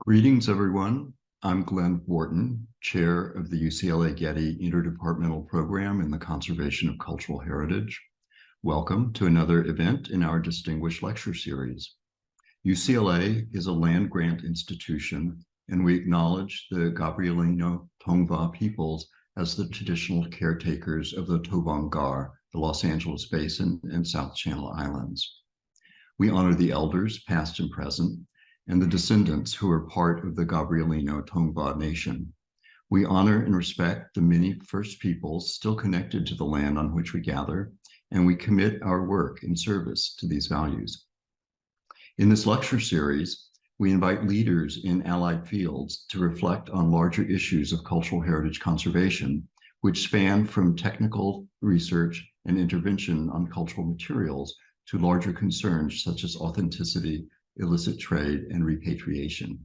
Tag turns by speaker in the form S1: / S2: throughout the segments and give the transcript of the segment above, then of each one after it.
S1: Greetings, everyone. I'm Glenn Wharton, chair of the UCLA Getty Interdepartmental Program in the Conservation of Cultural Heritage. Welcome to another event in our distinguished lecture series. UCLA is a land-grant institution, and we acknowledge the Gabrielino Tongva peoples as the traditional caretakers of the Tobong Gar, the Los Angeles Basin and South Channel Islands. We honor the elders, past and present, and the descendants who are part of the Gabrielino Tongva Nation. We honor and respect the many First Peoples still connected to the land on which we gather, and we commit our work in service to these values. In this lecture series, we invite leaders in allied fields to reflect on larger issues of cultural heritage conservation, which span from technical research and intervention on cultural materials to larger concerns such as authenticity, illicit trade, and repatriation.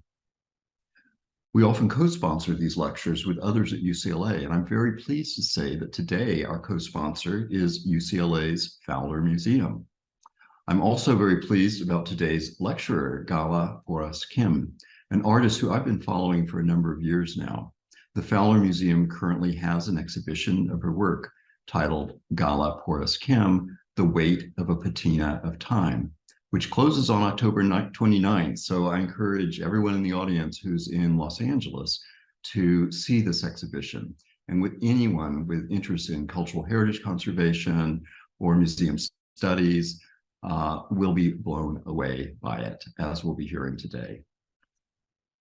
S1: We often co-sponsor these lectures with others at UCLA, and I'm very pleased to say that today our co-sponsor is UCLA's Fowler Museum. I'm also very pleased about today's lecturer, Gala Porras Kim, an artist who I've been following for a number of years now. The Fowler Museum currently has an exhibition of her work titled Gala Porras Kim, The Weight of a Patina of Time, which closes on October 29th. So I encourage everyone in the audience who's in Los Angeles to see this exhibition. And with anyone with interest in cultural heritage conservation or museum studies will be blown away by it, as we'll be hearing today.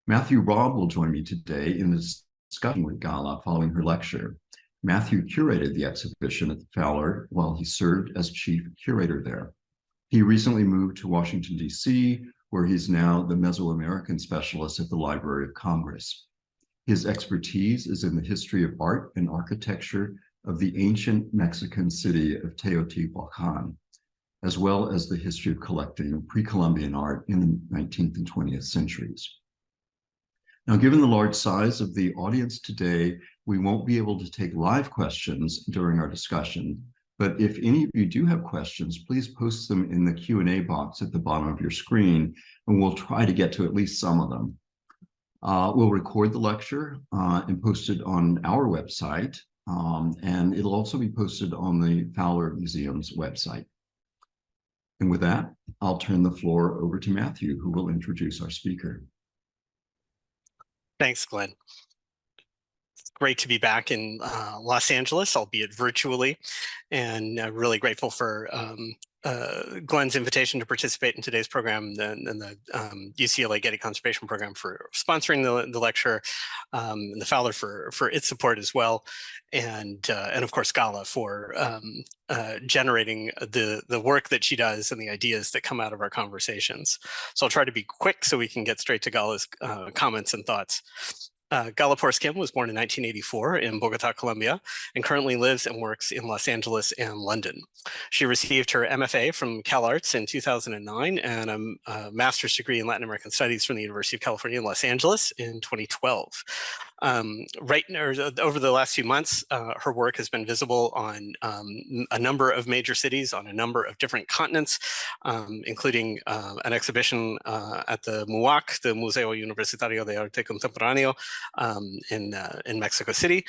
S1: Matthew Robb will join me today in the discussion with Gala following her lecture. Matthew curated the exhibition at the Fowler while he served as chief curator there. He recently moved to Washington, D.C., where he's now the Mesoamerican specialist at the Library of Congress. His expertise is in the history of art and architecture of the ancient Mexican city of Teotihuacan, as well as the history of collecting pre-Columbian art in the 19th and 20th centuries. Now, given the large size of the audience today, we won't be able to take live questions during our discussion. But if any of you do have questions, please post them in the Q&A box at the bottom of your screen, and we'll try to get to at least some of them. We'll record the lecture and post it on our website, and it'll also be posted on the Fowler Museum's website. And with that, I'll turn the floor over to Matthew, who will introduce our speaker.
S2: Thanks, Glenn. Great to be back in Los Angeles, albeit virtually, and really grateful for Glenn's invitation to participate in today's program and the UCLA Getty Conservation Program for sponsoring the lecture, and the Fowler for its support as well, and of course Gala for generating the work that she does and the ideas that come out of our conversations. So I'll try to be quick so we can get straight to Gala's comments and thoughts. Gala Porras Kim was born in 1984 in Bogota, Colombia, and currently lives and works in Los Angeles and London. She received her MFA from CalArts in 2009 and a master's degree in Latin American Studies from the University of California in Los Angeles in 2012. Over the last few months, her work has been visible on a number of major cities on a number of different continents, including an exhibition at the MUAC, the Museo Universitario de Arte Contemporáneo, in Mexico City.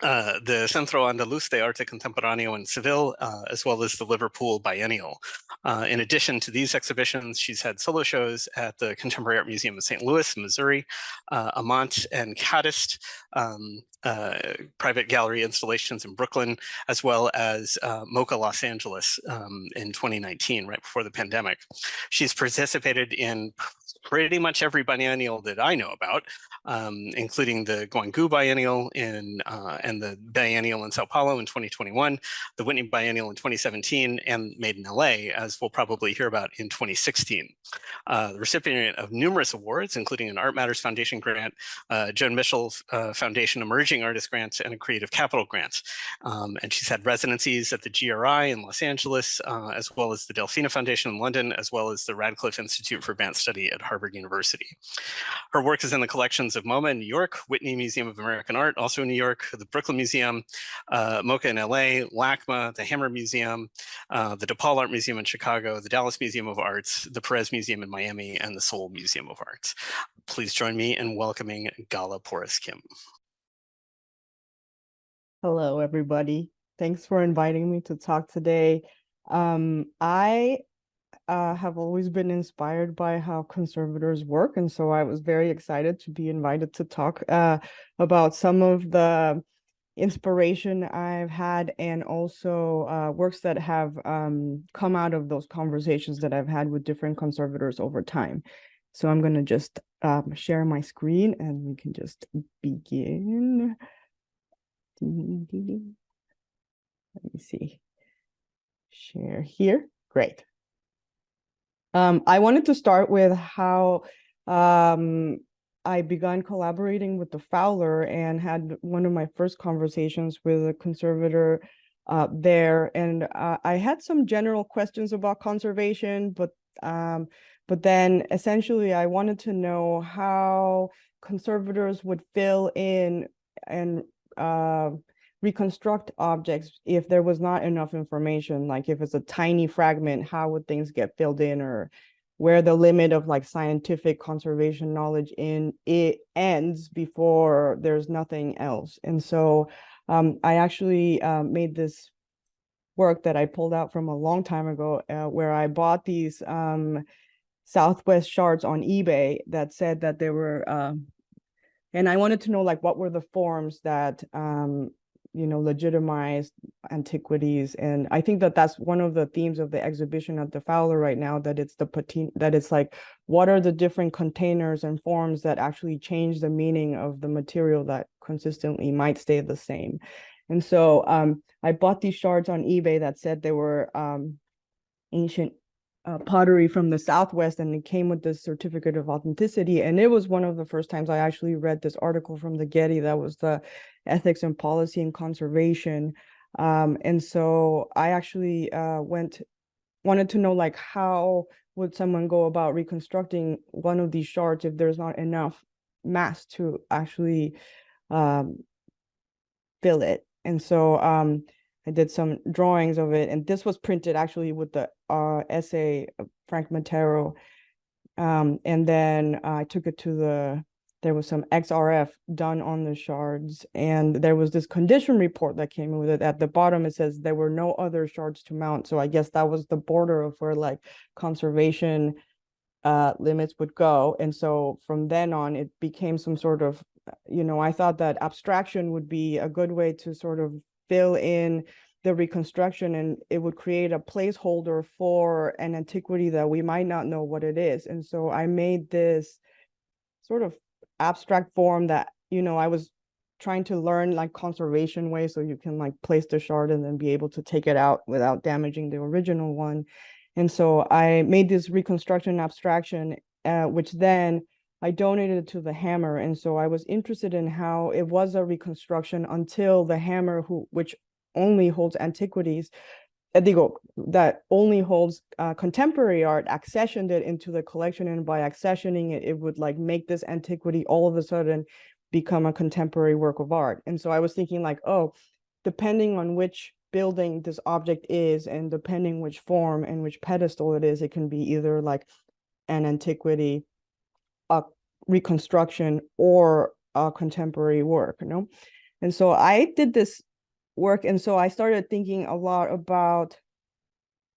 S2: The Centro Andaluz de Arte Contemporáneo in Seville, as well as the Liverpool Biennial. In addition to these exhibitions, she's had solo shows at the Contemporary Art Museum of St. Louis, Missouri, Amont and Cadist, private gallery installations in Brooklyn, as well as MoCA Los Angeles in 2019, right before the pandemic. She's participated in pretty much every biennial that I know about, including the Guanggu Biennial and the Biennial in Sao Paulo in 2021, the Whitney Biennial in 2017, and Made in LA, as we'll probably hear about in 2016. The recipient of numerous awards, including an Art Matters Foundation grant, Joan Mitchell Foundation Emerging Artist Grant, and a Creative Capital Grant. And she's had residencies at the GRI in Los Angeles, as well as the Delphina Foundation in London, as well as the Radcliffe Institute for Advanced Study at Harvard Harvard University. Her work is in the collections of MoMA in New York, Whitney Museum of American Art, also in New York, the Brooklyn Museum, MoCA in LA, LACMA, the Hammer Museum, the DePaul Art Museum in Chicago, the Dallas Museum of Arts, the Perez Museum in Miami, and the Seoul Museum of Arts. Please join me in welcoming Gala Porras Kim.
S3: Hello, everybody. Thanks for inviting me to talk today. I have always been inspired by how conservators work, and so I was very excited to be invited to talk about some of the inspiration I've had and also works that have come out of those conversations that I've had with different conservators over time. So I'm going to just share my screen and we can just begin. Let me see. Share here. Great. I wanted to start with how I began collaborating with the Fowler and had one of my first conversations with a conservator there. And I had some general questions about conservation, but then essentially I wanted to know how conservators would fill in and reconstruct objects if there was not enough information. Like if it's a tiny fragment, how would things get filled in, or where the limit of like scientific conservation knowledge in it ends before there's nothing else. And so I actually made this work that I pulled out from a long time ago where I bought these Southwest shards on eBay that said that they were and I wanted to know like what were the forms that legitimized antiquities. And I think that that's one of the themes of the exhibition at the Fowler right now, that it's it's like, what are the different containers and forms that actually change the meaning of the material that consistently might stay the same. And so I bought these shards on eBay that said they were ancient pottery from the Southwest, and it came with this certificate of authenticity. And it was one of the first times I actually read this article from the Getty that was the ethics and policy and conservation. And so I actually wanted to know, like, how would someone go about reconstructing one of these shards if there's not enough mass to actually fill it. And so I did some drawings of it, and this was printed actually with the essay of Frank Matero. And then I took it to there was some XRF done on the shards, and there was this condition report that came with it. At the bottom, it says there were no other shards to mount. So I guess that was the border of where like conservation limits would go. And so from then on, it became some sort of, I thought that abstraction would be a good way to sort of fill in the reconstruction, and it would create a placeholder for an antiquity that we might not know what it is. And so I made this sort of abstract form that, I was trying to learn like conservation way, so you can like place the shard and then be able to take it out without damaging the original one. And so I made this reconstruction abstraction, which then I donated it to the Hammer. And so I was interested in how it was a reconstruction until the Hammer, which only holds antiquities, that only holds contemporary art, accessioned it into the collection. And by accessioning it, it would like make this antiquity all of a sudden become a contemporary work of art. And so I was thinking like, oh, depending on which building this object is, and depending which form and which pedestal it is, it can be either like an antiquity, a reconstruction, or a contemporary work, And so I did this work, and so I started thinking a lot about,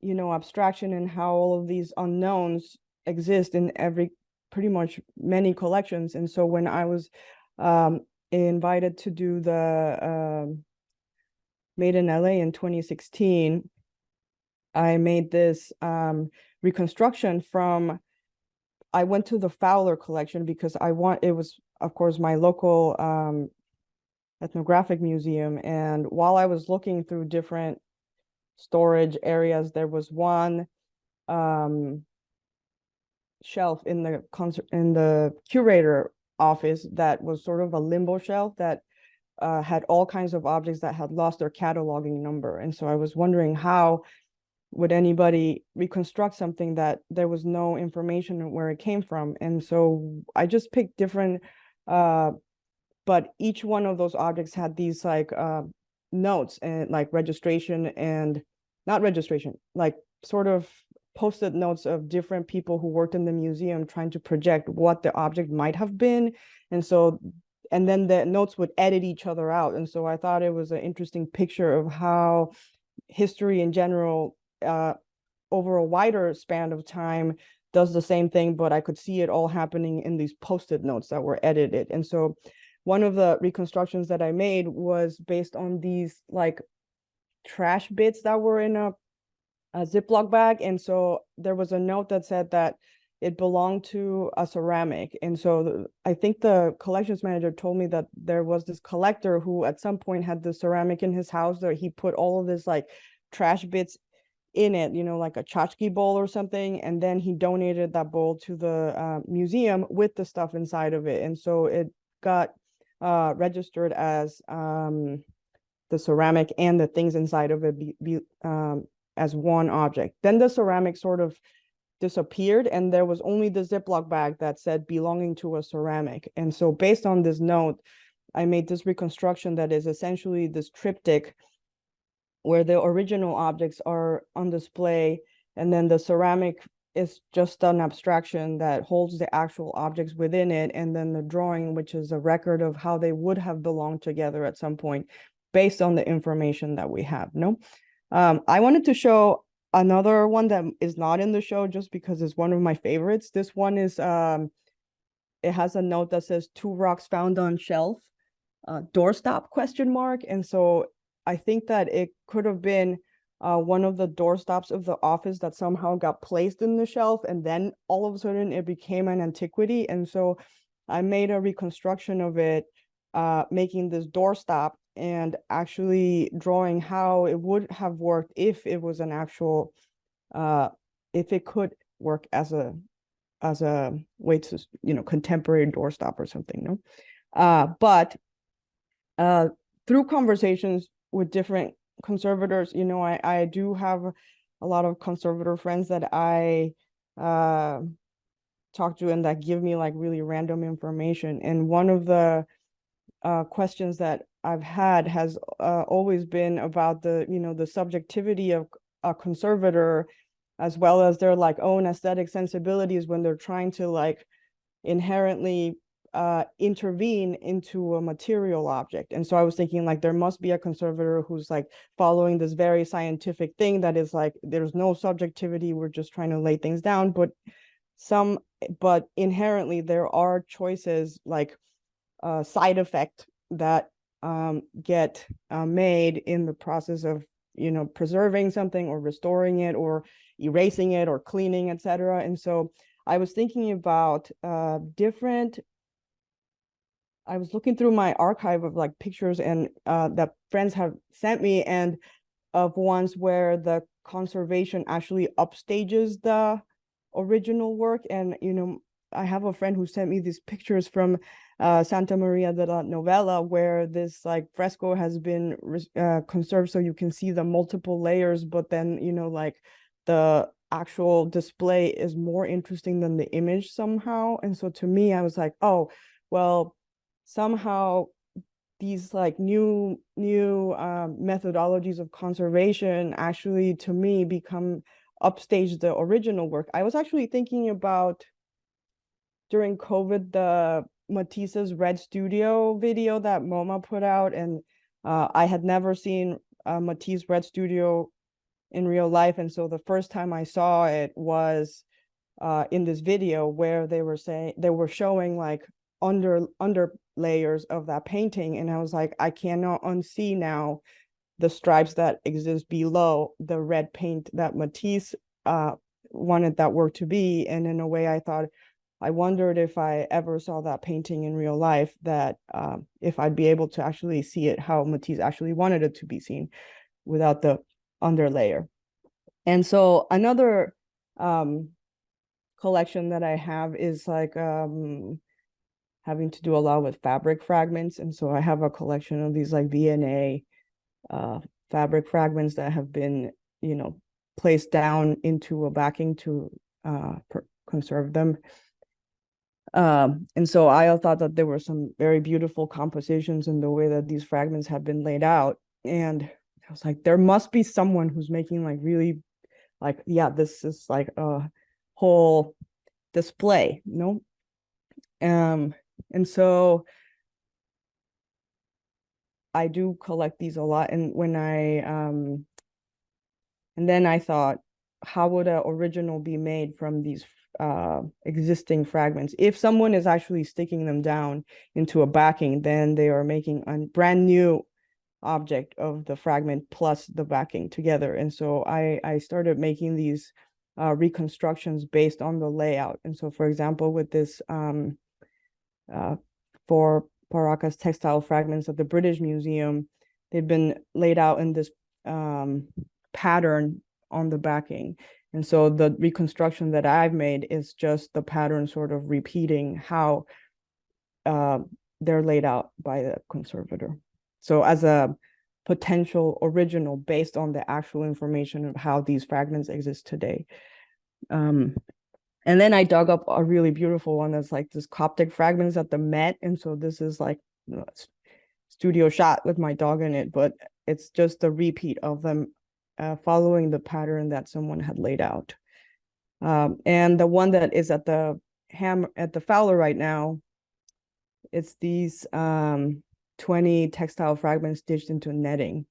S3: abstraction and how all of these unknowns exist in pretty much many collections. And so when I was invited to do the Made in LA in 2016, I made this reconstruction from, I went to the Fowler collection because it was, of course, my local ethnographic museum. And while I was looking through different storage areas, there was one shelf in the curator office that was sort of a limbo shelf that had all kinds of objects that had lost their cataloging number. And so I was wondering how would anybody reconstruct something that there was no information where it came from? And so I just picked different, but each one of those objects had these like notes and like registration and not registration, like sort of post-it notes of different people who worked in the museum trying to project what the object might have been. And so, and then the notes would edit each other out. And so I thought it was an interesting picture of how history in general, over a wider span of time, does the same thing, but I could see it all happening in these post-it notes that were edited. And so one of the reconstructions that I made was based on these like trash bits that were in a Ziploc bag. And so there was a note that said that it belonged to a ceramic. And so I think the collections manager told me that there was this collector who at some point had the ceramic in his house that he put all of this like trash bits in it, you know, like a tchotchke bowl or something. And then he donated that bowl to the museum with the stuff inside of it. And so it got registered as the ceramic and the things inside of it as one object. Then the ceramic sort of disappeared and there was only the Ziploc bag that said belonging to a ceramic. And so based on this note, I made this reconstruction that is essentially this triptych where the original objects are on display and then the ceramic is just an abstraction that holds the actual objects within it, and then the drawing, which is a record of how they would have belonged together at some point based on the information that we have. I wanted to show another one that is not in the show just because it's one of my favorites. This one is it has a note that says 2 rocks found on shelf, doorstop ? And so I think that it could have been one of the doorstops of the office that somehow got placed in the shelf, and then all of a sudden it became an antiquity. And so I made a reconstruction of it, making this doorstop and actually drawing how it would have worked if it was an actual, if it could work as a way to, you know, contemporary doorstop or something, no? But through conversations with different conservators, you know, I do have a lot of conservator friends that I talk to and that give me like really random information. And one of the questions that I've had has always been about the, you know, the subjectivity of a conservator, as well as their like own aesthetic sensibilities when they're trying to like inherently intervene into a material object. And so I was thinking like there must be a conservator who's like following this very scientific thing that is like there's no subjectivity, we're just trying to lay things down, but inherently there are choices like side effect that get made in the process of, you know, preserving something or restoring it or erasing it or cleaning, etc. And so I was thinking about I was looking through my archive of like pictures and that friends have sent me, and of ones where the conservation actually upstages the original work. And, you know, I have a friend who sent me these pictures from Santa Maria della Novella, where this like fresco has been conserved so you can see the multiple layers, but then, you know, like the actual display is more interesting than the image somehow. And so to me, I was like, oh, well, somehow these like new methodologies of conservation actually, to me, become upstage the original work. I was actually thinking about during COVID, the Matisse's Red Studio video that MoMA put out, and I had never seen Matisse Red Studio in real life, and so the first time I saw it was in this video where they were showing like under layers of that painting, and I was like, I cannot unsee now the stripes that exist below the red paint that Matisse wanted that work to be. And in a way, I wondered if I ever saw that painting in real life, that if I'd be able to actually see it how Matisse actually wanted it to be seen without the underlayer. And so another collection that I have is like having to do a lot with fabric fragments. And so I have a collection of these like V&A fabric fragments that have been, you know, placed down into a backing to conserve them. And so I thought that there were some very beautiful compositions in the way that these fragments have been laid out. And I was like, there must be someone who's making like really like, yeah, this is like a whole display, you know? And so I do collect these a lot. And when and then I thought, how would an original be made from these existing fragments? If someone is actually sticking them down into a backing, then they are making a brand new object of the fragment plus the backing together. And so I started making these reconstructions based on the layout. And so, for example, with this for Paracas textile fragments at the British Museum, they've been laid out in this pattern on the backing. And so the reconstruction that I've made is just the pattern sort of repeating how they're laid out by the conservator. So as a potential original based on the actual information of how these fragments exist today. And then I dug up a really beautiful one that's like this Coptic fragments at the Met. And so this is like, you know, studio shot with my dog in it, but it's just a repeat of them following the pattern that someone had laid out. And the one that is at the Fowler right now, it's these 20 textile fragments stitched into a netting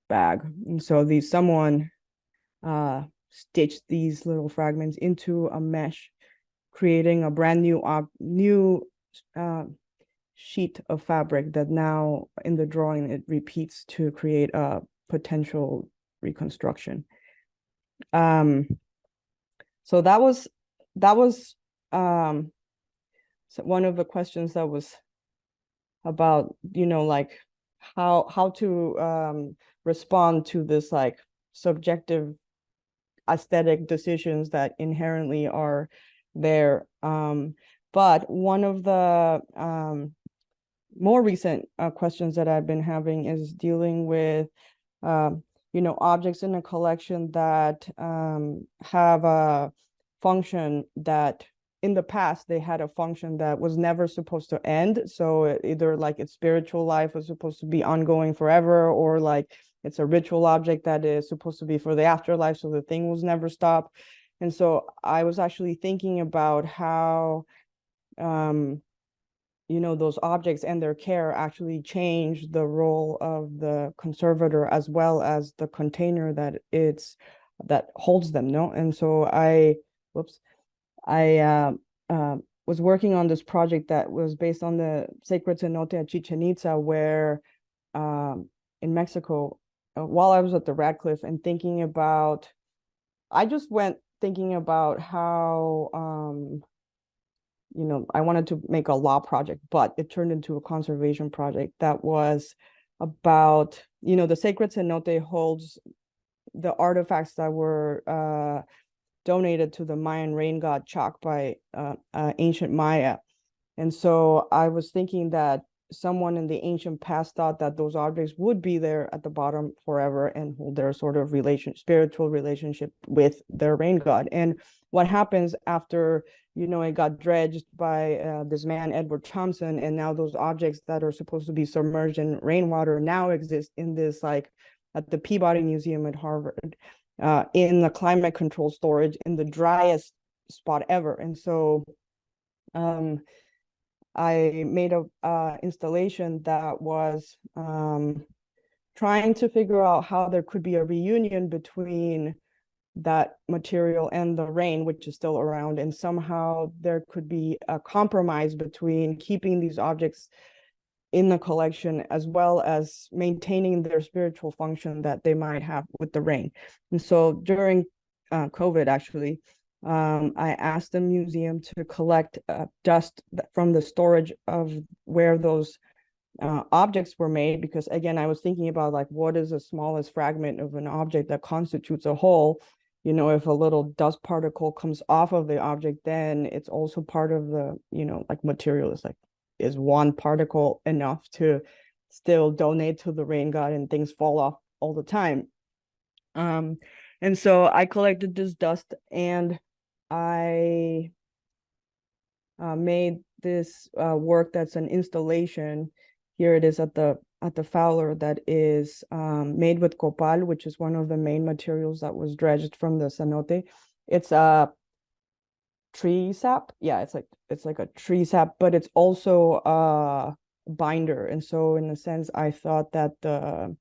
S3: bag. And so someone stitched these little fragments into a mesh, creating a brand new sheet of fabric that now in the drawing it repeats to create a potential reconstruction. So that was so one of the questions that was about, you know, like how to respond to this like subjective aesthetic decisions that inherently are there. But one of the more recent questions that I've been having is dealing with you know, objects in a collection that have a function that in the past they had a function that was never supposed to end. So either like its spiritual life was supposed to be ongoing forever, or like it's a ritual object that is supposed to be for the afterlife, so the thing was never stopped. And so I was actually thinking about how you know, those objects and their care actually change the role of the conservator as well as the container that holds them, no? And so I was working on this project that was based on the sacred cenote at Chichen Itza, where in Mexico, while I was at the Radcliffe and thinking about, I just went thinking about how you know, I wanted to make a law project, but it turned into a conservation project that was about, you know, the sacred cenote holds the artifacts that were donated to the Mayan rain god Chac by ancient Maya. And so I was thinking that someone in the ancient past thought that those objects would be there at the bottom forever and hold their sort of spiritual relationship with their rain god. And what happens after, you know, it got dredged by this man, Edward Thompson, and now those objects that are supposed to be submerged in rainwater now exist in this, like, at the Peabody Museum at Harvard, in the climate control storage in the driest spot ever. And so I made a installation that was trying to figure out how there could be a reunion between that material and the rain, which is still around, and somehow there could be a compromise between keeping these objects in the collection as well as maintaining their spiritual function that they might have with the rain. And so during COVID, actually, I asked the museum to collect dust from the storage of where those objects were made, because again, I was thinking about, like, what is the smallest fragment of an object that constitutes a whole? You know, if a little dust particle comes off of the object, then it's also part of the, you know, like, material. Is like, is one particle enough to still donate to the rain god and things fall off all the time? And so I collected this dust and I made this work that's an installation. Here it is at the Fowler that is made with copal, which is one of the main materials that was dredged from the cenote. It's a tree sap. Yeah, it's like a tree sap, but it's also a binder. And so in a sense, I thought that the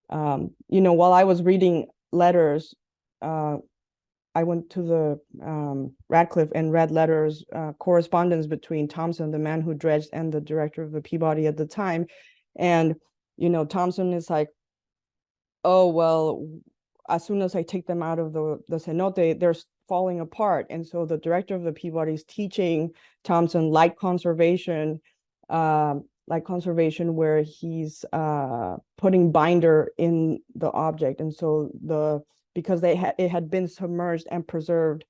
S3: while I was reading letters, I went to the Radcliffe and read letters, correspondence between Thompson, the man who dredged, and the director of the Peabody at the time. And, Thompson is like, oh, well, as soon as I take them out of the cenote, they're falling apart. And so the director of the Peabody is teaching Thompson light conservation, where he's putting binder in the object. And so because it had been submerged and preserved,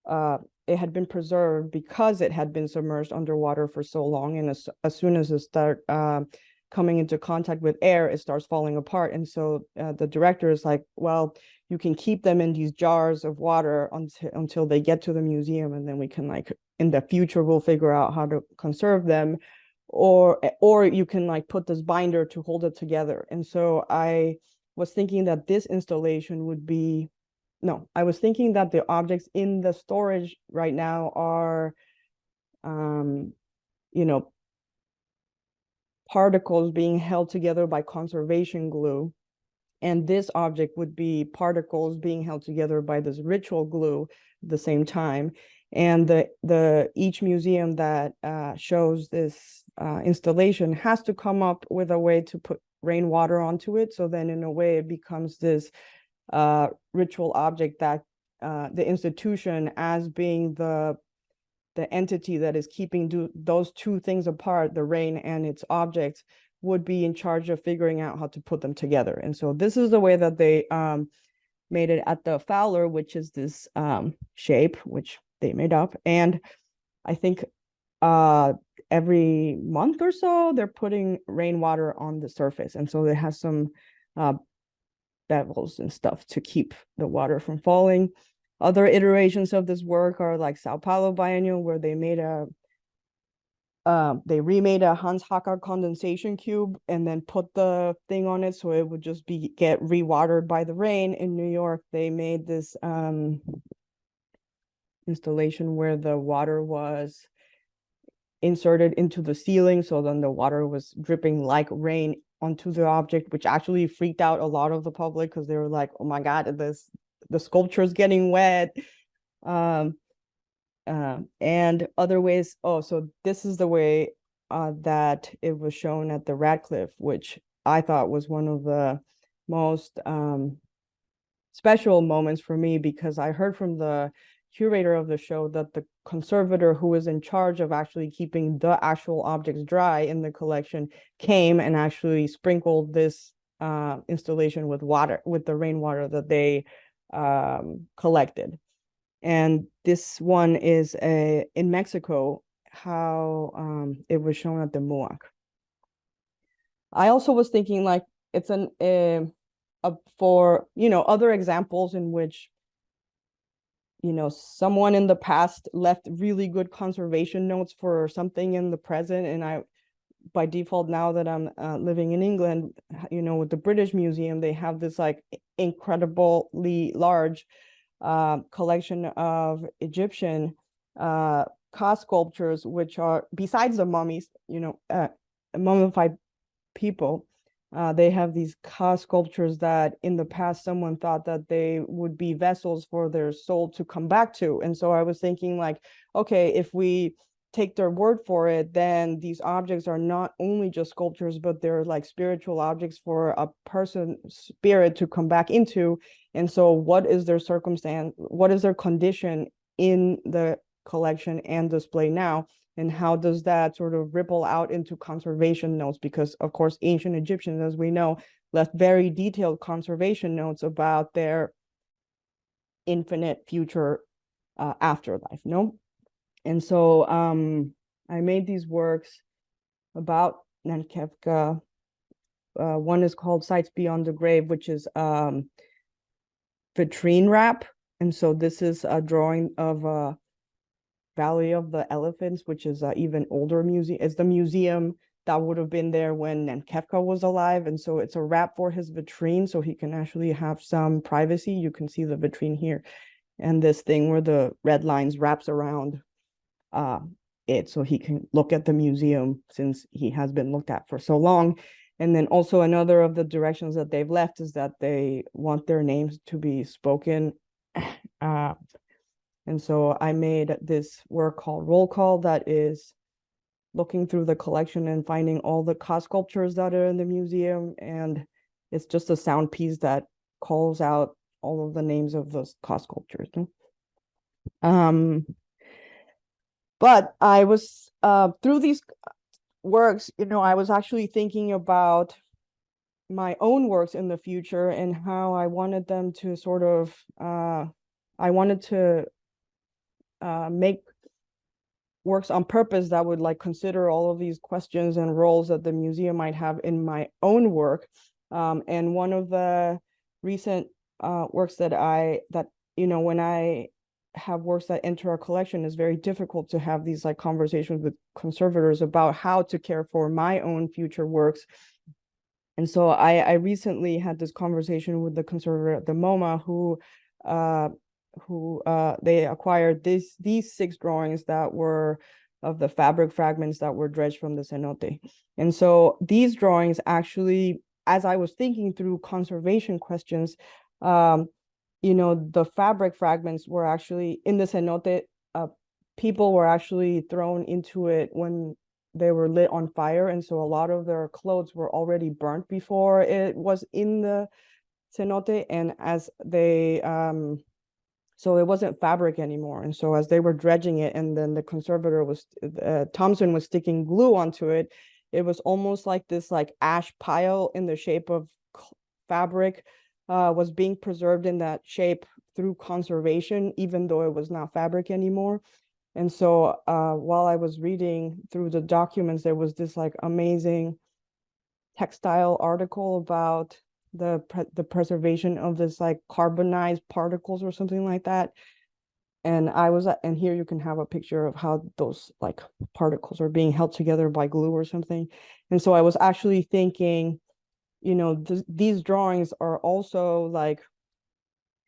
S3: it had been preserved because it had been submerged underwater for so long. And as soon as it start coming into contact with air, it starts falling apart. And so the director is like, well, you can keep them in these jars of water until they get to the museum, and then we can, like, in the future, we'll figure out how to conserve them, or you can, like, put this binder to hold it together. And so I was thinking that this installation would be, no, I was thinking that the objects in the storage right now are, particles being held together by conservation glue. And this object would be particles being held together by this ritual glue at the same time. And each museum that shows this installation has to come up with a way to put rainwater onto it. So then in a way it becomes this ritual object that the institution, as being the entity that is keeping those two things apart, the rain and its objects, would be in charge of figuring out how to put them together. And so this is the way that they made it at the Fowler, which is this shape, which they made up. And I think every month or so, they're putting rainwater on the surface. And so it has some bevels and stuff to keep the water from falling. Other iterations of this work are like Sao Paulo Biennial, where they remade a Hans Hacker condensation cube and then put the thing on it so it would just get rewatered by the rain. In New York, they made this installation where the water was inserted into the ceiling, so then the water was dripping like rain onto the object, which actually freaked out a lot of the public because they were like, oh my God, the sculpture is getting wet. And other ways. Oh, so this is the way that it was shown at the Radcliffe, which I thought was one of the most special moments for me, because I heard from the curator of the show that the conservator who was in charge of actually keeping the actual objects dry in the collection came and actually sprinkled this installation with the rainwater that they collected. And this one is in Mexico, how it was shown at the MUAC. I also was thinking, like, it's for other examples in which someone in the past left really good conservation notes for something in the present. And I, by default, now that I'm living in England, with the British Museum, they have this like incredibly large collection of Egyptian Ka sculptures, which are, besides the mummies, mummified people, they have these Ka sculptures that in the past someone thought that they would be vessels for their soul to come back to. And so I was thinking, like, okay, if we take their word for it, then these objects are not only just sculptures, but they're like spiritual objects for a person's spirit to come back into. And so what is their circumstance? What is their condition in the collection and display now? And how does that sort of ripple out into conservation notes? Because, of course, ancient Egyptians, as we know, left very detailed conservation notes about their infinite future afterlife, And so I made these works about Nankivka. One is called Sights Beyond the Grave, which is vitrine wrap. And so this is a drawing of Valley of the Elephants, which is an even older museum. It's the museum that would have been there when Nankivka was alive. And so it's a wrap for his vitrine, so he can actually have some privacy. You can see the vitrine here. And this thing where the red lines wraps around it, so he can look at the museum since he has been looked at for so long. And then also another of the directions that they've left is that they want their names to be spoken. And so I made this work called Roll Call that is looking through the collection and finding all the Ka sculptures that are in the museum. And it's just a sound piece that calls out all of the names of those Ka sculptures. But I was, through these works, I was actually thinking about my own works in the future and how I wanted them to sort of, I wanted to make works on purpose that would like consider all of these questions and roles that the museum might have in my own work. And one of the recent works that when I have works that enter our collection, is very difficult to have these like conversations with conservators about how to care for my own future works. And so I recently had this conversation with the conservator at the MoMA who they acquired these 6 drawings that were of the fabric fragments that were dredged from the cenote. And so these drawings actually, as I was thinking through conservation questions, the fabric fragments were actually in the cenote. People were actually thrown into it when they were lit on fire. And so a lot of their clothes were already burnt before it was in the cenote. And as they, so it wasn't fabric anymore. And so as they were dredging it, and then the conservator Thompson was sticking glue onto it, it was almost like this like ash pile in the shape of fabric was being preserved in that shape through conservation, even though it was not fabric anymore. And so while I was reading through the documents, there was this like amazing textile article about the preservation of this like carbonized particles or something like that. And and here you can have a picture of how those like particles are being held together by glue or something. And so I was actually thinking, these drawings are also like,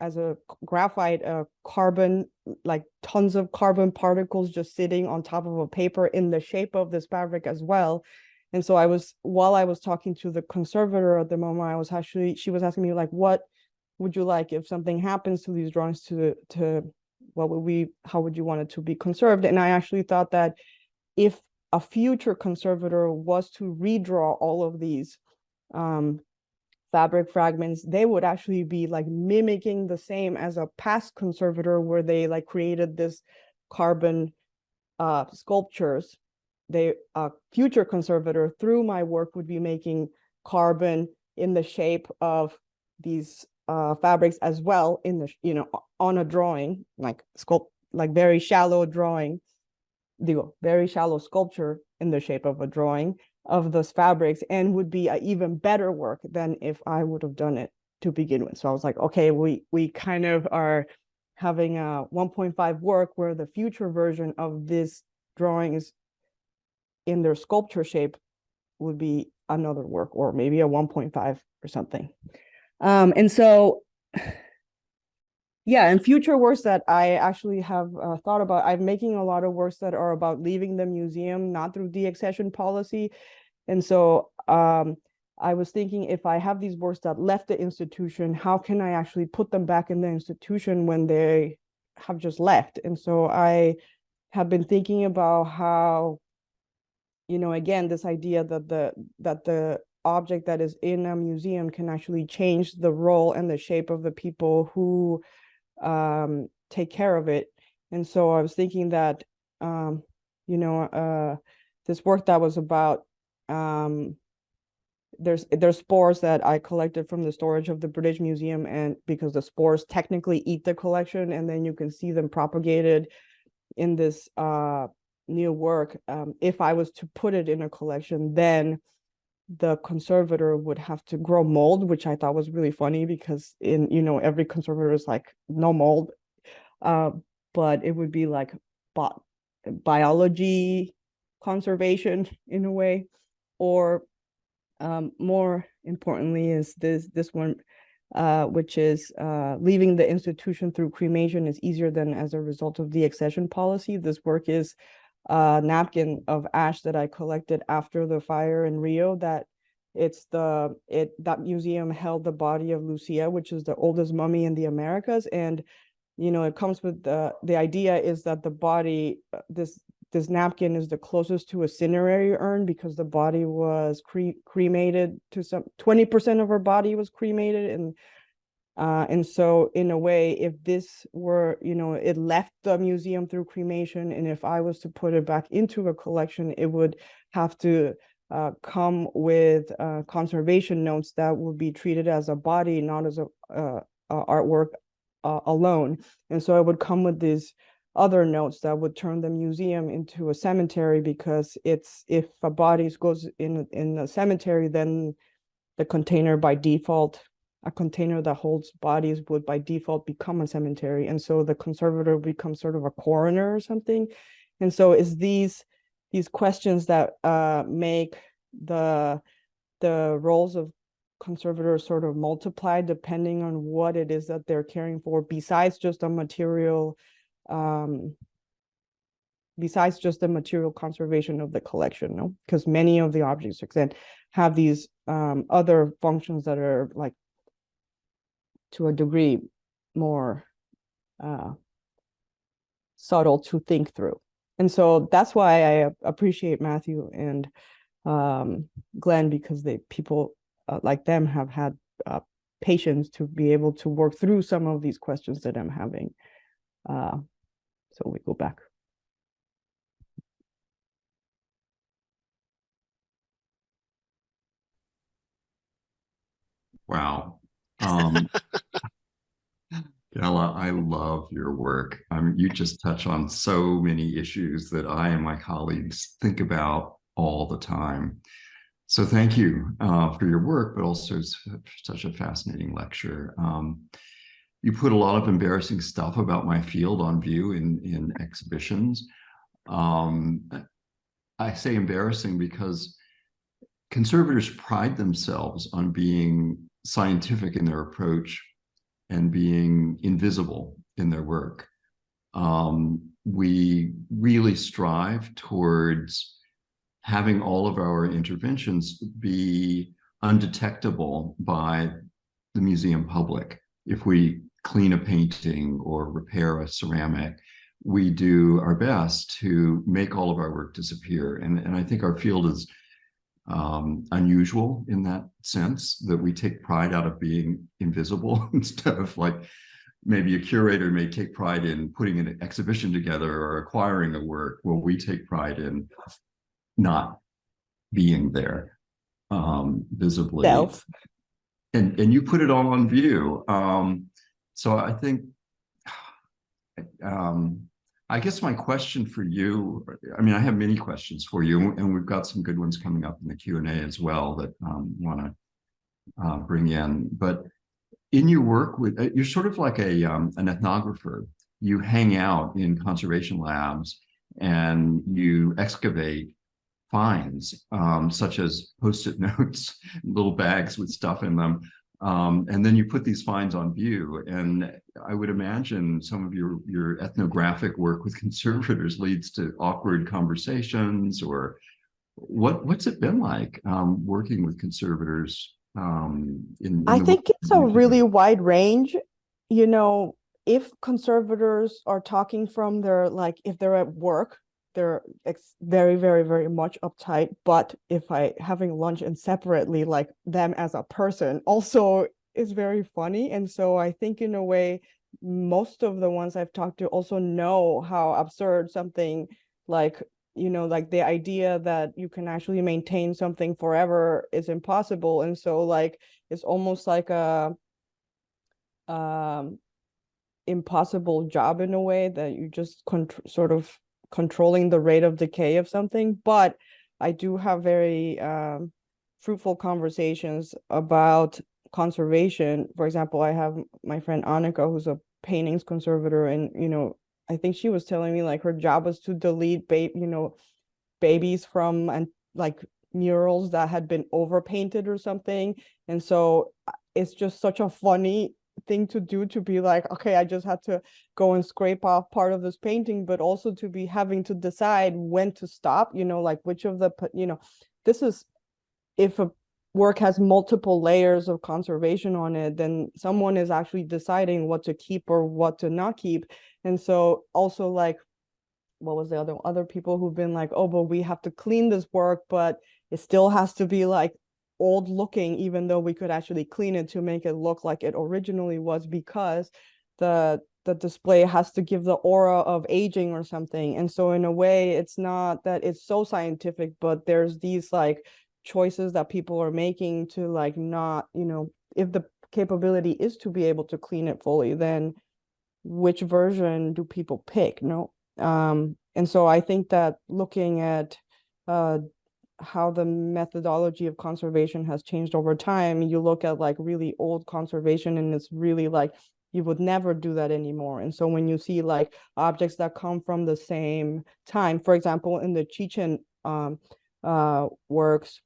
S3: as a graphite, carbon, like tons of carbon particles just sitting on top of a paper in the shape of this fabric as well. And so while I was talking to the conservator at the MoMA, she was asking me like, what would you like if something happens to these drawings how would you want it to be conserved? And I actually thought that if a future conservator was to redraw all of these fabric fragments, they would actually be like mimicking the same as a past conservator where they like created this carbon sculptures. A future conservator through my work would be making carbon in the shape of these fabrics as well, in the on a drawing, like very shallow drawing, the very shallow sculpture in the shape of a drawing of those fabrics, and would be an even better work than if I would have done it to begin with. So I was like, okay, we kind of are having a 1.5 work where the future version of this drawing is in their sculpture shape would be another work, or maybe a 1.5 or something. And so, yeah, and future works that I actually have thought about, I'm making a lot of works that are about leaving the museum, not through deaccession policy. And so I was thinking, if I have these works that left the institution, how can I actually put them back in the institution when they have just left? And so I have been thinking about how, again, this idea that the object that is in a museum can actually change the role and the shape of the people who take care of it. And so I was thinking that, this work that was about, there's spores that I collected from the storage of the British Museum, and because the spores technically eat the collection, and then you can see them propagated in this new work. If I was to put it in a collection, then the conservator would have to grow mold, which I thought was really funny because in, you know, every conservator is like no mold. But it would be like biology conservation in a way, or more importantly is this one, which is leaving the institution through cremation is easier than as a result of the accession policy. This work is a napkin of ash that I collected after the fire in Rio. That that museum held the body of Lucia, which is the oldest mummy in the Americas, and you know, it comes with the idea is that the body, this napkin is the closest to a cinerary urn because the body was cremated to 20% of her body was cremated. And so in a way, if this were, you know, it left the museum through cremation, and if I was to put it back into a collection, it would have to come with conservation notes that would be treated as a body, not as a artwork alone. And so I would come with these other notes that would turn the museum into a cemetery, because it's, if a body goes in a cemetery, then the container by default, a container that holds bodies would by default become a cemetery. And so the conservator becomes sort of a coroner or something. And so it's these questions that make the roles of conservators sort of multiply depending on what it is that they're caring for, besides just a material besides just the material conservation of the collection, no? Because many of the objects again have these other functions that are, like, to a degree more subtle to think through. And so that's why I appreciate Matthew and Glenn, because people like them have had patience to be able to work through some of these questions that I'm having. So we go back.
S1: Wow. Ella, I love your work. You just touch on so many issues that I and my colleagues think about all the time. So thank you for your work, but also such a fascinating lecture. You put a lot of embarrassing stuff about my field on view in exhibitions. I say embarrassing because conservators pride themselves on being scientific in their approach and being invisible in their work. We really strive towards having all of our interventions be undetectable by the museum public. If we clean a painting or repair a ceramic, we do our best to make all of our work disappear. And I think our field is unusual in that sense, that we take pride out of being invisible instead of, like, maybe a curator may take pride in putting an exhibition together or acquiring a work. Well, we take pride in not being there visibly.
S3: Self.
S1: And you put it all on view. So I think, I guess my question for you, I mean, I have many questions for you, and we've got some good ones coming up in the Q&A as well that want to bring in. But in your work, you're sort of like an ethnographer. You hang out in conservation labs and you excavate finds, such as Post-it notes, little bags with stuff in them. And then you put these finds on view. And I would imagine some of your ethnographic work with conservators leads to awkward conversations, or what's it been like working with conservators?
S3: I think it's a really wide range. You know, if conservators are talking from their, like, if they're at work, they're very, very, very much uptight. But if I having lunch and separately, like, them as a person also is very funny. And so I think in a way, most of the ones I've talked to also know how absurd something, like, you know, like the idea that you can actually maintain something forever is impossible. And so, like, it's almost like a impossible job in a way, that you just sort of controlling the rate of decay of something. But I do have very fruitful conversations about conservation. For example, I have my friend Annika, who's a paintings conservator, and I think she was telling me like her job was to delete babies from and like murals that had been overpainted or something. And so it's just such a funny thing to do, to be like, okay, I just had to go and scrape off part of this painting, but also to be having to decide when to stop, like which of the, this is, if a work has multiple layers of conservation on it, then someone is actually deciding what to keep or what to not keep. And so also like, what was the other people who've been like, oh, but we have to clean this work, but it still has to be like old looking, even though we could actually clean it to make it look like it originally was, because the display has to give the aura of aging or something. And so in a way, it's not that it's so scientific, but there's these like choices that people are making to like not, if the capability is to be able to clean it fully, then which version do people pick? No. And so I think that looking at how the methodology of conservation has changed over time, you look at like really old conservation and it's really like you would never do that anymore. And so when you see like objects that come from the same time, for example, in the Chichen works,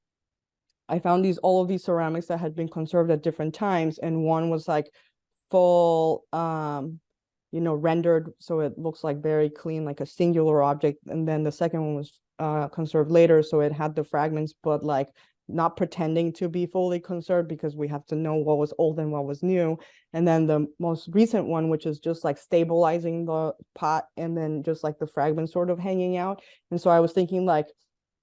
S3: I found all of these ceramics that had been conserved at different times, and one was like full rendered, so it looks like very clean, like a singular object, and then the second one was conserved later, so it had the fragments, but like not pretending to be fully conserved, because we have to know what was old and what was new. And then the most recent one, which is just like stabilizing the pot and then just like the fragments sort of hanging out. And so I was thinking like,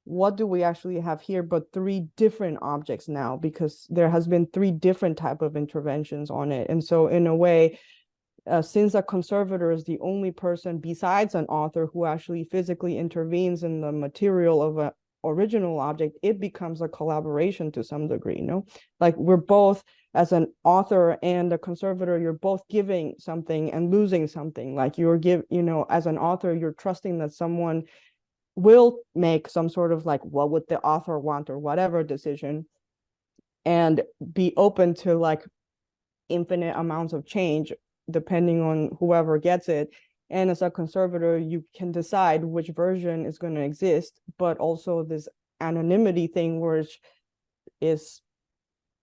S3: what do we actually have here but 3 different objects now, because there has been 3 different type of interventions on it. And so in a way, since a conservator is the only person besides an author who actually physically intervenes in the material of an original object, it becomes a collaboration to some degree, like we're both, as an author and a conservator, you're both giving something and losing something. Like as an author, you're trusting that someone will make some sort of like, what would the author want or whatever decision, and be open to like infinite amounts of change depending on whoever gets it. And as a conservator, you can decide which version is going to exist, but also this anonymity thing, which is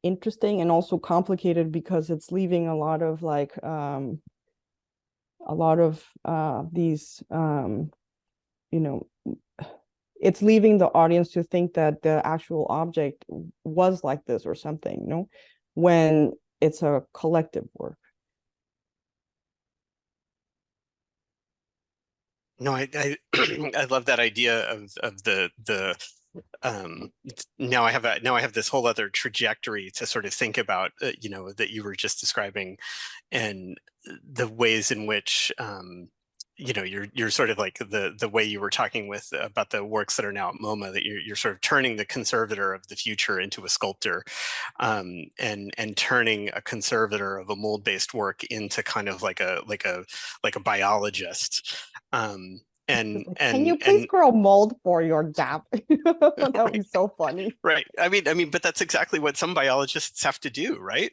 S3: interesting and also complicated, because it's leaving a lot of like these it's leaving the audience to think that the actual object was like this or something, when it's a collective work.
S2: No, I I love that idea of the now I have this whole other trajectory to sort of think about, that you were just describing, and the ways in which you're sort of like the way you were talking with about the works that are now at MoMA, that you're sort of turning the conservator of the future into a sculptor, and turning a conservator of a mold-based work into kind of like a biologist. And
S3: can you please grow mold for your gap? That would be so funny.
S2: Right. I mean, but that's exactly what some biologists have to do, right?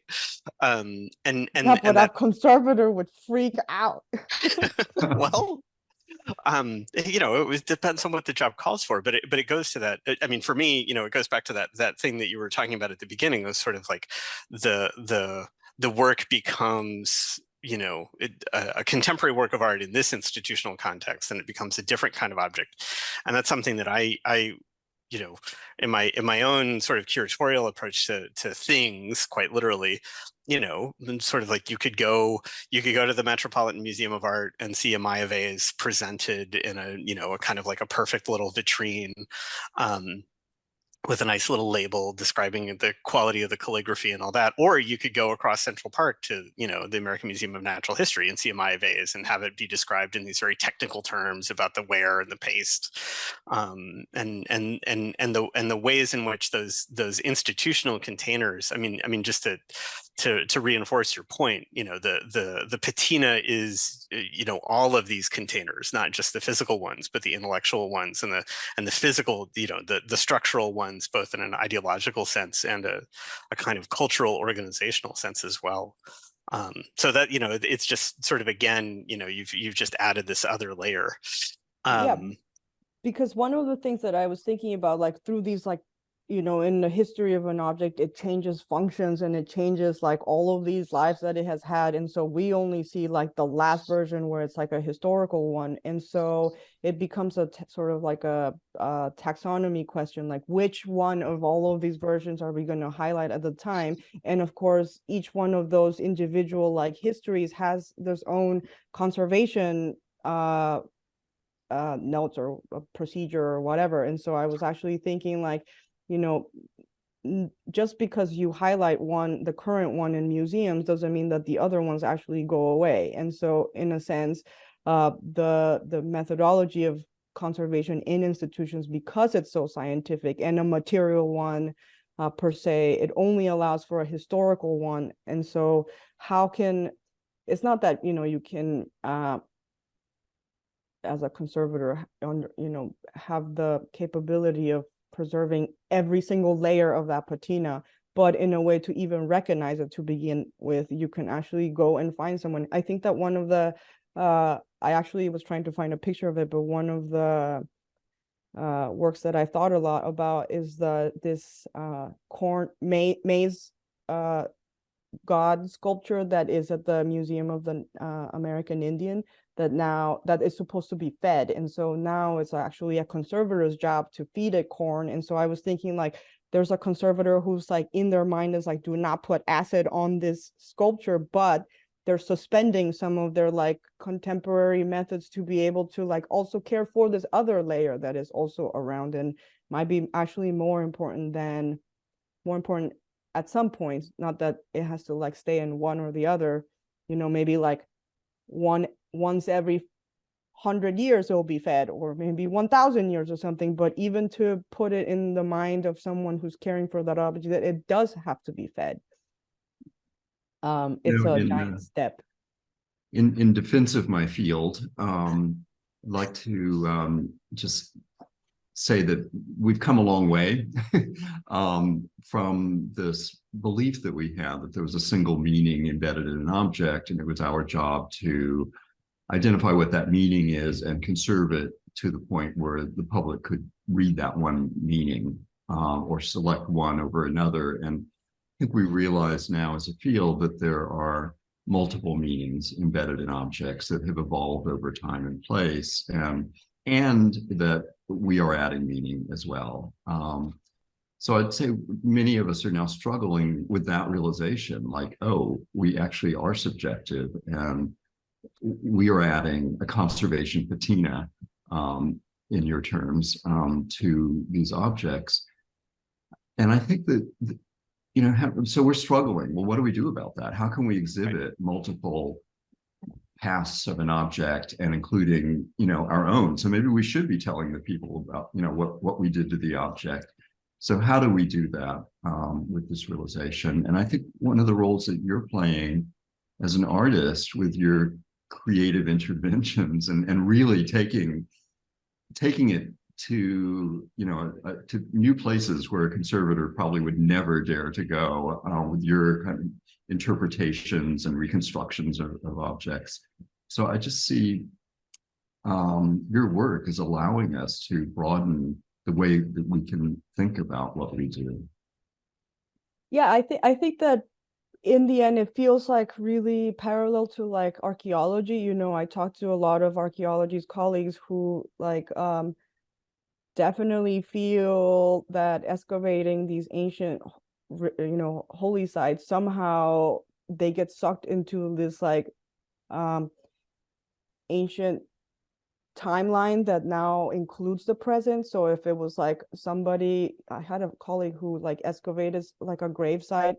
S3: But a conservator would freak out.
S2: Well, it depends on what the job calls for, but it goes to that. I mean, for me, it goes back to that thing that you were talking about at the beginning. It was sort of like the work becomes a contemporary work of art in this institutional context, and it becomes a different kind of object. And that's something that I in my own sort of curatorial approach to things, quite literally, sort of like you could go to the Metropolitan Museum of Art and see a Maya vase presented in a kind of like a perfect little vitrine, with a nice little label describing the quality of the calligraphy and all that. Or you could go across Central Park to, the American Museum of Natural History and see a Maya vase and have it be described in these very technical terms about the wear and the paste, and the ways in which those institutional containers. I mean, just to reinforce your point, the patina is, all of these containers, not just the physical ones, but the intellectual ones and the physical, the structural ones, ones, both in an ideological sense and a kind of cultural organizational sense as well. So that, it's just sort of, again, you've just added this other layer.
S3: Yeah, because one of the things that I was thinking about, like through these, like, in the history of an object, it changes functions and it changes like all of these lives that it has had. And so we only see like the last version where it's like a historical one. And so it becomes a sort of like a taxonomy question, like which one of all of these versions are we going to highlight at the time? And of course, each one of those individual like histories has their own conservation notes or a procedure or whatever. And so I was actually thinking like, just because you highlight the current one in museums doesn't mean that the other ones actually go away. And so in a sense, the methodology of conservation in institutions, because it's so scientific and a material one per se, it only allows for a historical one. And so it's not that, you can as a conservator, have the capability of preserving every single layer of that patina, but in a way to even recognize it to begin with, you can actually go and find someone. I think that one of the, I actually was trying to find a picture of it, but one of the works that I thought a lot about is this maize god sculpture that is at the Museum of the American Indian, that is supposed to be fed. And so now it's actually a conservator's job to feed it corn. And so I was thinking like, there's a conservator who's like in their mind is like, do not put acid on this sculpture, but they're suspending some of their like contemporary methods to be able to like also care for this other layer that is also around and might be actually more important at some points, not that it has to like stay in one or the other, maybe like once every 100 years it will be fed, or maybe 1,000 years or something. But even to put it in the mind of someone who's caring for that object, that it does have to be fed. It's a giant step.
S1: In defense of my field, I'd like to just say that we've come a long way from this belief that we had that there was a single meaning embedded in an object, and it was our job to identify what that meaning is and conserve it to the point where the public could read that one meaning or select one over another. And I think we realize now as a field that there are multiple meanings embedded in objects that have evolved over time and place, and that we are adding meaning as well. So I'd say many of us are now struggling with that realization, like, oh, we actually are subjective, and we are adding a conservation patina, in your terms, to these objects. And I think that, so we're struggling. Well, what do we do about that? How can we exhibit multiple pasts of an object and including, our own? So maybe we should be telling the people about, what we did to the object. So how do we do that with this realization? And I think one of the roles that you're playing as an artist with your creative interventions and really taking it to, to new places where a conservator probably would never dare to go, with your kind of interpretations and reconstructions of objects. So I just see your work is allowing us to broaden the way that we can think about what we do.
S3: Yeah, I think that in the end, it feels like really parallel to like archaeology. I talked to a lot of archaeology's colleagues who like definitely feel that excavating these ancient, holy sites, somehow they get sucked into this like ancient timeline that now includes the present. So if it was like I had a colleague who like excavated like a gravesite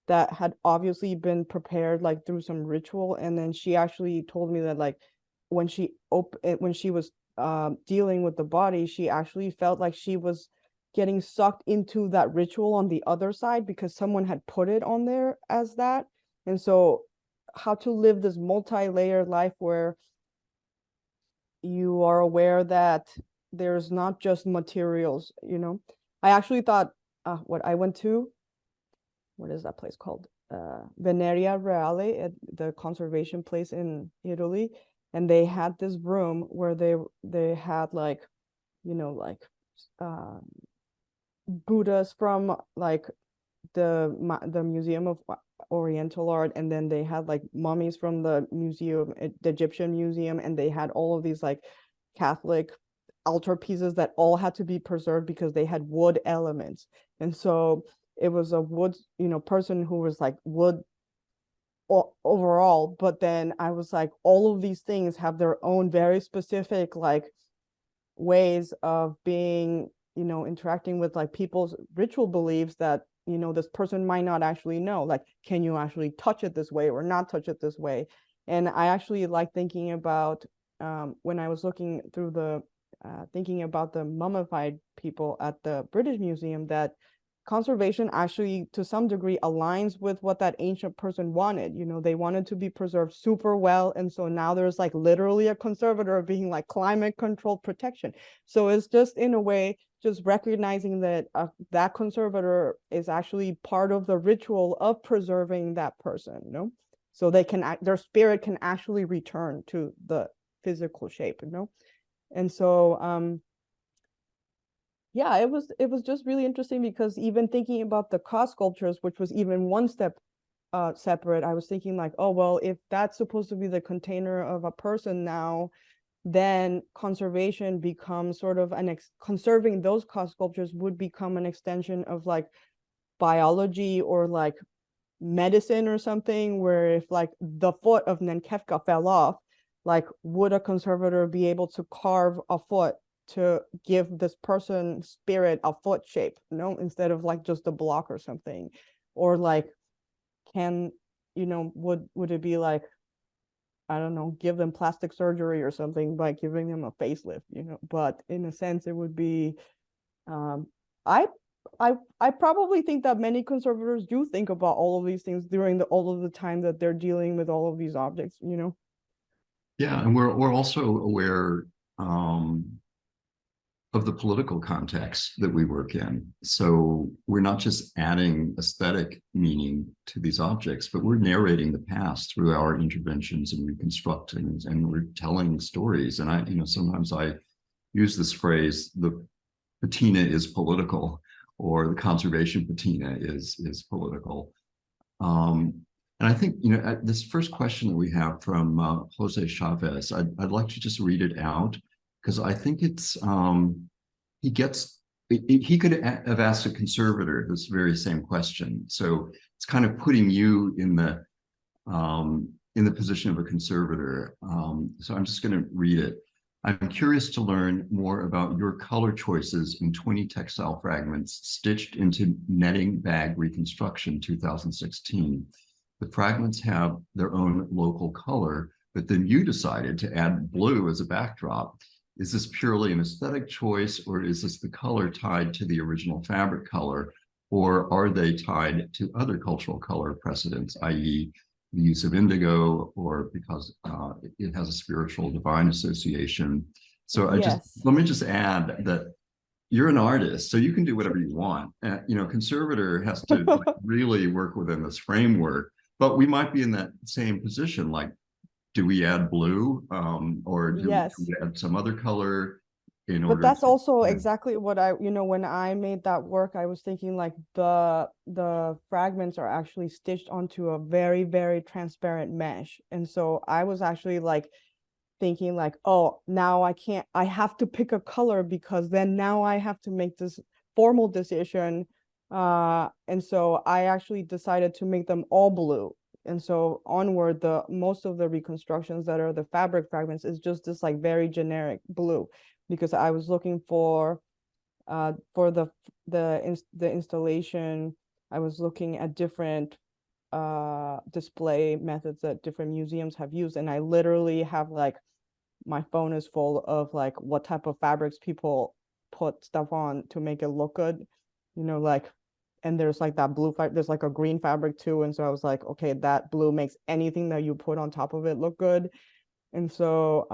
S3: that had obviously been prepared like through some ritual, and then she actually told me that like when she was dealing with the body, she actually felt like she was getting sucked into that ritual on the other side because someone had put it on there as that. And so how to live this multi-layered life where you are aware that there's not just materials, I actually thought what I went to, what is that place called? Veneria Reale, at the conservation place in Italy, and they had this room where they had like, you know, like Buddhas from like the Museum of Oriental Art, and then they had like mummies from the museum, the Egyptian museum, and they had all of these like Catholic altar pieces that all had to be preserved because they had wood elements. And so it was a wood, you know, person who was like wood overall, but then I was like, all of these things have their own very specific like ways of being, you know, interacting with like people's ritual beliefs that, you know, this person might not actually know, like, can you actually touch it this way or not touch it this way? And I actually like thinking about when I was looking through the thinking about the mummified people at the British Museum, that conservation actually to some degree aligns with what that ancient person wanted. You know, they wanted to be preserved super well, and so now there's like literally a conservator being like climate controlled protection. So it's just in a way just recognizing that that conservator is actually part of the ritual of preserving that person, you know, so they can their spirit can actually return to the physical shape, you know. And so yeah, it was just really interesting, because even thinking about the Ka sculptures, which was even one step separate, I was thinking like, oh well, if that's supposed to be the container of a person now, then conservation becomes sort of conserving those Ka sculptures would become an extension of like biology or like medicine or something, where if like the foot of Nenkefka fell off, like would a conservator be able to carve a foot to give this person spirit a foot shape, you know, instead of like just a block or something? Or like, can, you know, would it be like, I don't know, give them plastic surgery or something by giving them a facelift, you know? But in a sense, it would be, um, I, I probably think that many conservators do think about all of these things during all of the time that they're dealing with all of these objects, you know?
S1: Yeah, and we're also aware of the political context that we work in. So we're not just adding aesthetic meaning to these objects, but we're narrating the past through our interventions and reconstructing, and we're telling stories. And I, you know, sometimes I use this phrase, the patina is political, or the conservation patina is political. And I think, you know, this first question that we have from Jose Chavez, I'd like to just read it out, because I think it's, he could have asked a conservator this very same question. So it's kind of putting you in the position of a conservator. So I'm just going to read it. I'm curious to learn more about your color choices in 20 textile fragments stitched into netting bag reconstruction 2016. The fragments have their own local color, but then you decided to add blue as a backdrop. Is this purely an aesthetic choice, or is this the color tied to the original fabric color, or are they tied to other cultural color precedents, i.e. the use of indigo, or because it has a spiritual divine association? So
S3: Yes.
S1: let me just add that you're an artist, so you can do whatever you want. You know, conservator has to like, really work within this framework, but we might be in that same position. Like, do we add blue, or do
S3: Yes.
S1: we add some other color in
S3: But
S1: order
S3: that's
S1: to,
S3: also
S1: yeah.
S3: exactly what I, you know, when I made that work, I was thinking like the fragments are actually stitched onto a very, very transparent mesh. And so I was actually like thinking like, oh, now I have to pick a color, because then now I have to make this formal decision. And so I actually decided to make them all blue. And so onward, the most of the reconstructions that are the fabric fragments is just this like very generic blue, because I was looking for the installation, I was looking at different display methods that different museums have used, and I literally have like, my phone is full of like what type of fabrics people put stuff on to make it look good, you know, like, and there's like that blue fabric, there's like a green fabric too, and so I was like, okay, that blue makes anything that you put on top of it look good. And so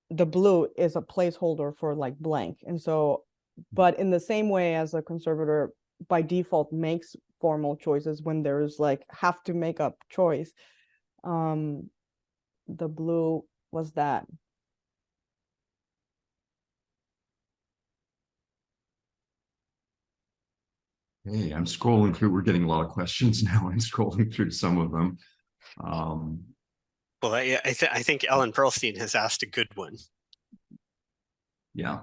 S3: the blue is a placeholder for like blank, and so but in the same way as a conservator by default makes formal choices when there's like have to make a choice, the blue was that.
S1: Hey, I'm scrolling through. We're getting a lot of questions now. I'm scrolling through some of them.
S2: Well, I think Ellen Pearlstein has asked a good one.
S1: Yeah.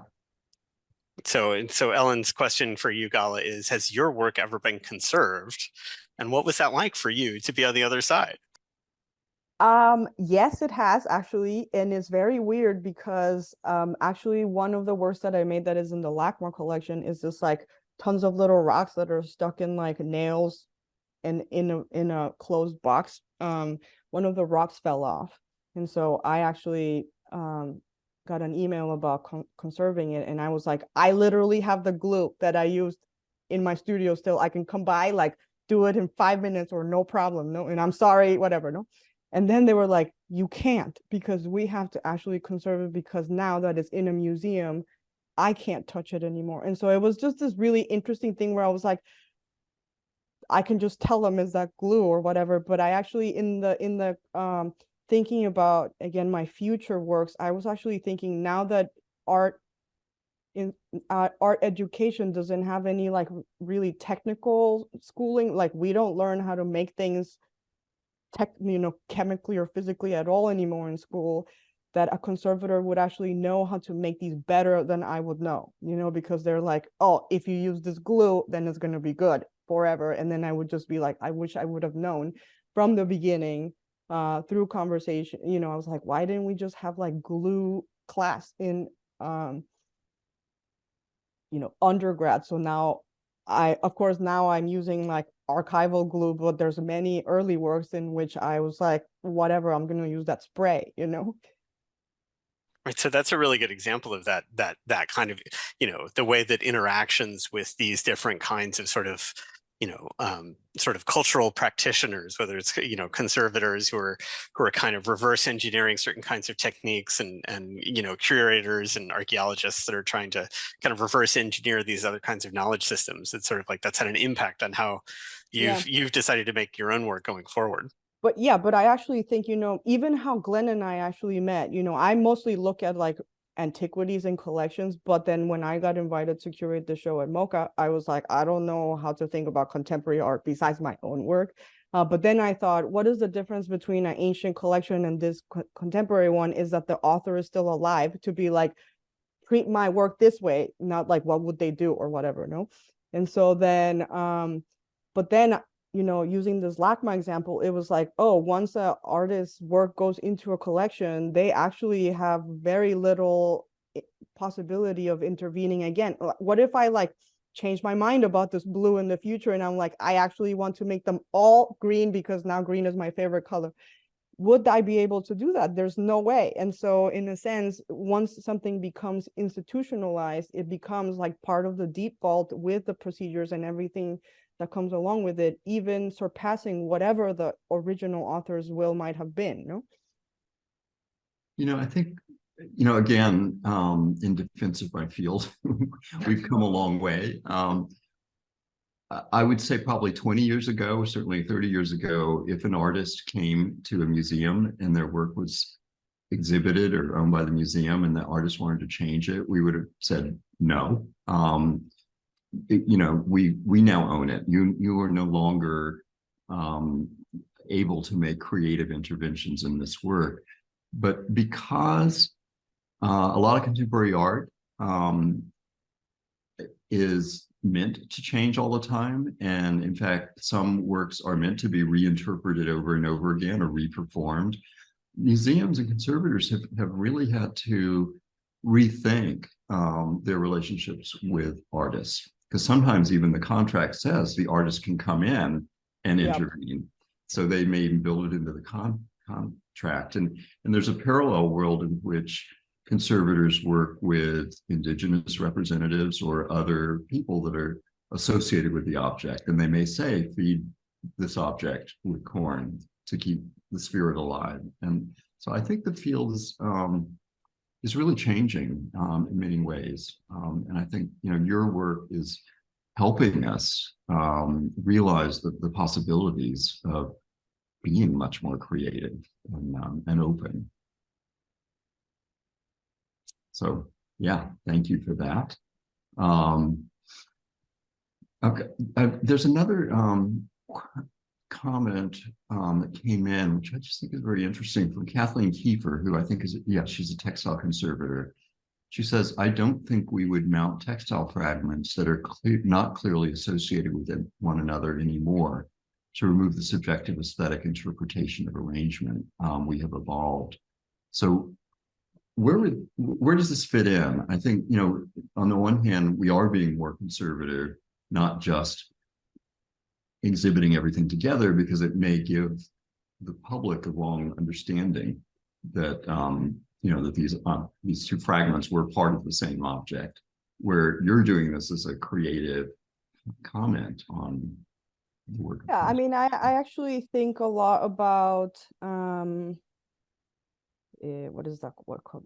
S2: So Ellen's question for you, Gala, is: has your work ever been conserved? And what was that like for you to be on the other side?
S3: Yes, it has actually, and it's very weird because actually one of the works that I made that is in the Lackmore collection is just like tons of little rocks that are stuck in like nails and in a closed box. One of the rocks fell off, and so I actually got an email about conserving it, and I was like, I literally have the glue that I used in my studio still. I can come by, like do it in 5 minutes or no problem. No, and I'm sorry, whatever, no. And then they were like, you can't, because we have to actually conserve it, because now that it's in a museum, I can't touch it anymore. And so it was just this really interesting thing where I was like, I can just tell them is that glue or whatever. But I actually in the thinking about again my future works, I was actually thinking now that art education doesn't have any like really technical schooling, like we don't learn how to make things chemically or physically at all anymore in school, that a conservator would actually know how to make these better than I would know, because they're like, oh, if you use this glue, then it's going to be good forever. And then I would just be like, I wish I would have known from the beginning through conversation. I was like, why didn't we just have like glue class in undergrad? So now of course now I'm using like archival glue, but there's many early works in which I was like, whatever, I'm going to use that spray.
S2: Right, so that's a really good example of that kind of, the way that interactions with these different kinds of sort of cultural practitioners, whether it's conservators who are kind of reverse engineering certain kinds of techniques, and curators and archaeologists that are trying to kind of reverse engineer these other kinds of knowledge systems. It's sort of like that's had an impact on how you've decided to make your own work going forward.
S3: But I actually think, even how Glenn and I actually met, I mostly look at like antiquities and collections, but then when I got invited to curate the show at MoCA, I was like, I don't know how to think about contemporary art besides my own work. But then I thought, what is the difference between an ancient collection and this contemporary one is that the author is still alive to be like, treat my work this way, not like, what would they do or whatever, no? And so then, but then, using this LACMA example, it was like, oh, once an artist's work goes into a collection, they actually have very little possibility of intervening again. What if I like change my mind about this blue in the future and I'm like, I actually want to make them all green because now green is my favorite color? Would I be able to do that? There's no way. And so in a sense, once something becomes institutionalized, it becomes like part of the default with the procedures and everything that comes along with it, even surpassing whatever the original author's will might have been, no?
S1: I think, again, in defense of my field, we've come a long way. I would say probably 20 years ago, certainly 30 years ago, if an artist came to a museum and their work was exhibited or owned by the museum and the artist wanted to change it, we would have said no. We now own it. You are no longer able to make creative interventions in this work. But because a lot of contemporary art is meant to change all the time, and in fact, some works are meant to be reinterpreted over and over again or reperformed, museums and conservators have really had to rethink their relationships with artists. Because sometimes even the contract says the artist can come in and intervene. So they may even build it into the contract. And there's a parallel world in which conservators work with indigenous representatives or other people that are associated with the object. And they may say, feed this object with corn to keep the spirit alive. And so I think the field is really changing in many ways. And I think, your work is helping us realize the possibilities of being much more creative and open. So, yeah, thank you for that. Okay, there's another comment that came in, which I just think is very interesting, from Kathleen Kiefer, who I think is, she's a textile conservator. She says, I don't think we would mount textile fragments that are not clearly associated with one another anymore to remove the subjective aesthetic interpretation of arrangement. We have evolved. So where does this fit in? I think, on the one hand, we are being more conservative, not just exhibiting everything together, because it may give the public a wrong understanding that that these two fragments were part of the same object, where you're doing this as a creative comment on the work.
S3: Yeah, I mean, I actually think a lot about what is that, what called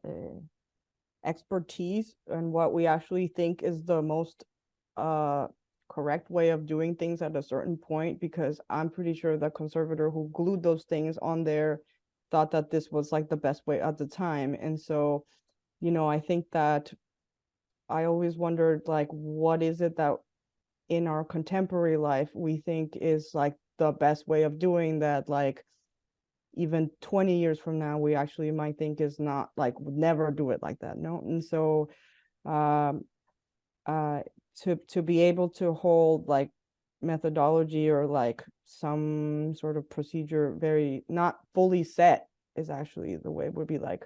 S3: expertise, and what we actually think is the most correct way of doing things at a certain point, because I'm pretty sure the conservator who glued those things on there thought that this was like the best way at the time. And so, I think that I always wondered, like, what is it that in our contemporary life we think is like the best way of doing that, like even 20 years from now we actually might think is not, like, would never do it like that. No. And so to be able to hold like methodology or like some sort of procedure very not fully set is actually the way, would be like,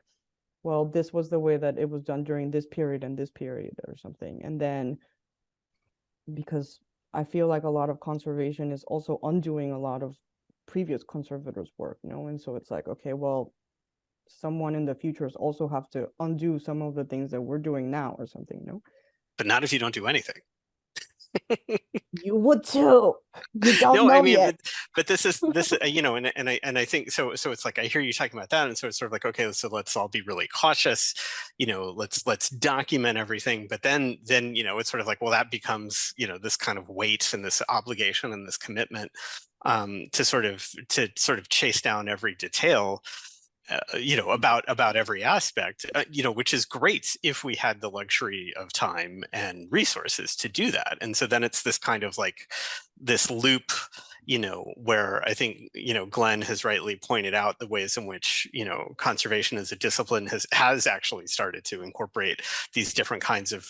S3: well, this was the way that it was done during this period and this period or something. And then, because I feel like a lot of conservation is also undoing a lot of previous conservators' work, and so it's like, okay, well, someone in the futures also have to undo some of the things that we're doing now or something,
S2: But not if you don't do anything.
S3: You would too. You don't
S2: No,
S3: know
S2: I mean,
S3: yet.
S2: but this is and I think so it's like I hear you talking about that, and so it's sort of like, okay, so let's all be really cautious, let's document everything. But then it's sort of like, well, that becomes this kind of weight and this obligation and this commitment to sort of chase down every detail. About every aspect, which is great if we had the luxury of time and resources to do that. And so then it's this kind of like this loop, where I think, Glenn has rightly pointed out the ways in which, conservation as a discipline has actually started to incorporate these different kinds of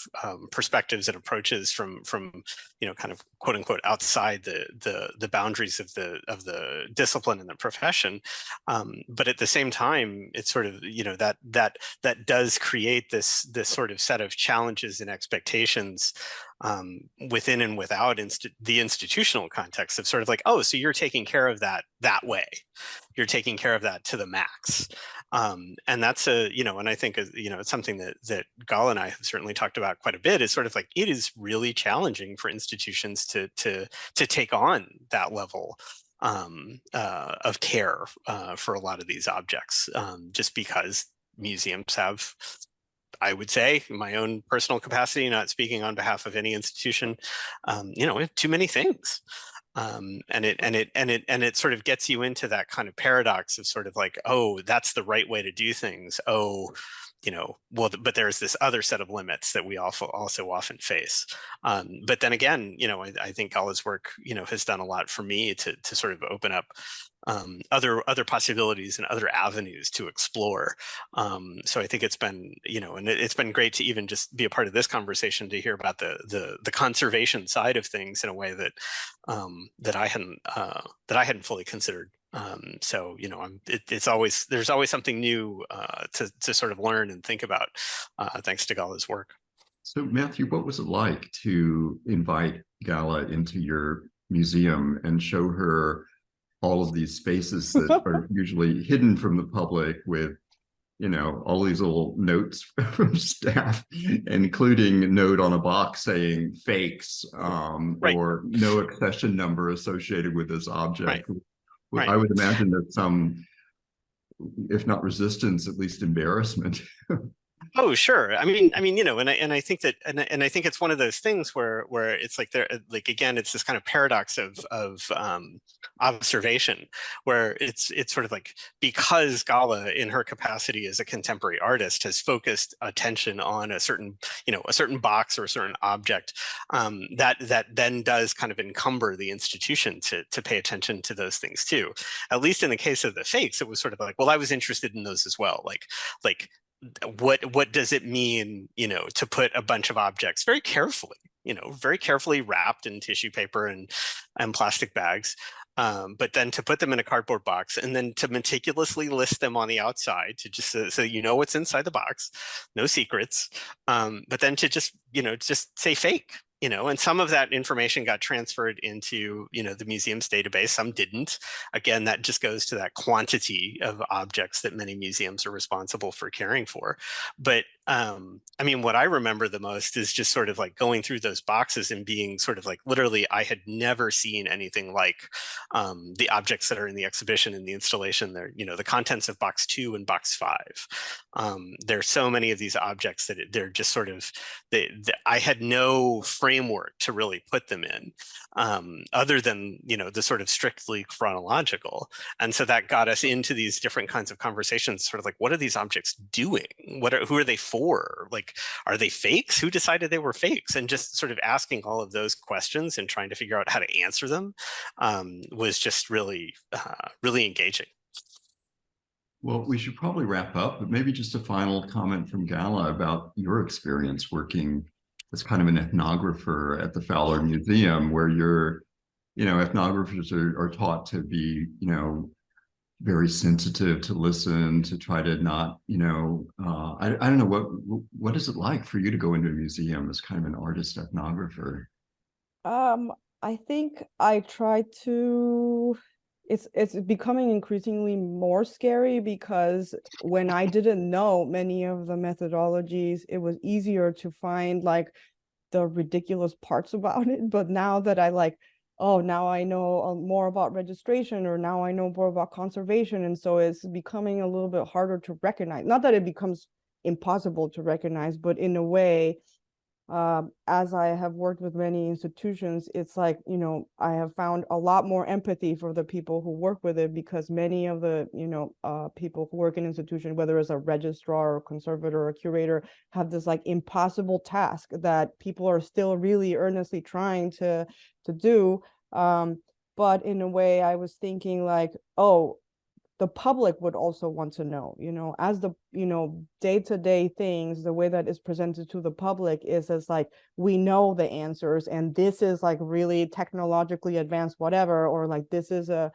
S2: perspectives and approaches from kind of quote unquote outside the boundaries of the discipline and the profession. But at the same time, it's sort of, that does create this sort of set of challenges and expectations within and without the institutional context of sort of like, oh, so you're taking care of that way. You're taking care of that to the max. And that's and I think, it's something that Gala and I have certainly talked about quite a bit, is sort of like, it is really challenging for institutions to take on that level of care for a lot of these objects, just because museums have, I would say, in my own personal capacity, not speaking on behalf of any institution, we have too many things. And it sort of gets you into that kind of paradox of sort of like, oh, that's the right way to do things. Oh, well, but there's this other set of limits that we also often face. But then again, I think Gala's work, has done a lot for me to sort of open up other possibilities and other avenues to explore. So I think it's been, and it's been great to even just be a part of this conversation, to hear about the conservation side of things in a way that that I hadn't fully considered. So there's always something new to sort of learn and think about, thanks to Gala's work.
S1: So Matthew, what was it like to invite Gala into your museum and show her all of these spaces that are usually hidden from the public, with all these little notes from staff, including a note on a box saying fakes,
S2: Right.
S1: or no accession number associated with this object?
S2: Right.
S1: I would imagine that some, if not resistance, at least embarrassment.
S2: Oh, sure. You know, and I think that, and I think it's one of those things where it's like there, like again, it's this kind of paradox of observation, where it's sort of like, because Gala, in her capacity as a contemporary artist, has focused attention on a certain, you know, a certain box or a certain object, that then does kind of encumber the institution to pay attention to those things too. At least in the case of the fakes, it was sort of like, well, I was interested in those as well, like what does it mean, you know, to put a bunch of objects very carefully, you know, very carefully wrapped in tissue paper and plastic bags, but then to put them in a cardboard box and then to meticulously list them on the outside to just so you know what's inside the box, no secrets, but then to just, you know, just say fake, you know, and some of that information got transferred into, you know, the museum's database, some didn't. Again, that just goes to that quantity of objects that many museums are responsible for caring for. But I mean, what I remember the most is just sort of like going through those boxes and being sort of like, literally, I had never seen anything like the objects that are in the exhibition and the installation there, you know, the contents of box 2 and box 5. There's so many of these objects that they're just sort of, I had no framework to really put them in, other than, you know, the sort of strictly chronological. And so that got us into these different kinds of conversations, sort of like, what are these objects doing? Who are they for? Like, are they fakes? Who decided they were fakes? And just sort of asking all of those questions and trying to figure out how to answer them was just really, really engaging.
S1: Well, we should probably wrap up, but maybe just a final comment from Gala about your experience working as kind of an ethnographer at the Fowler Museum, where you know, ethnographers are taught to be, you know, very sensitive, to listen, to try to not, you know, I don't know, what is it like for you to go into a museum as kind of an artist ethnographer?
S3: I think I try to, it's becoming increasingly more scary, because when I didn't know many of the methodologies, it was easier to find like the ridiculous parts about it. But now that I like, oh, now I know more about registration, or now I know more about conservation, and so it's becoming a little bit harder to recognize. Not that it becomes impossible to recognize, but in a way, as I have worked with many institutions, it's like, you know, I have found a lot more empathy for the people who work with it, because many of the, you know, people who work in institution, whether it's a registrar or conservator or curator, have this like impossible task that people are still really earnestly trying to do. But in a way, I was thinking like, oh, the public would also want to know, you know, as the, you know, day-to-day things, the way that is presented to the public is as like, we know the answers, and this is like really technologically advanced, whatever, or like this is a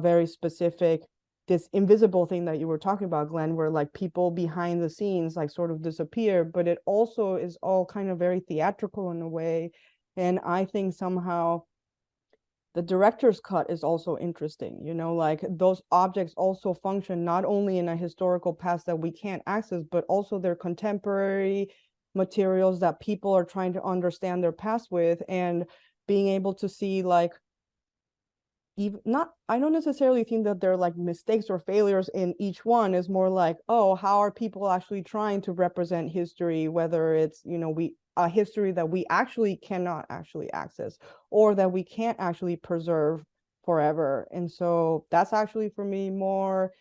S3: very specific, this invisible thing that you were talking about, Glenn, where like people behind the scenes like sort of disappear, but it also is all kind of very theatrical in a way. And I think somehow the director's cut is also interesting, you know, like those objects also function not only in a historical past that we can't access, but also they're contemporary materials that people are trying to understand their past with, and being able to see like, even not, I don't necessarily think that they're like mistakes or failures in each one, is more like, oh, how are people actually trying to represent history, whether it's, you know, a history that we actually cannot actually access, or that we can't actually preserve forever. And so that's actually for me more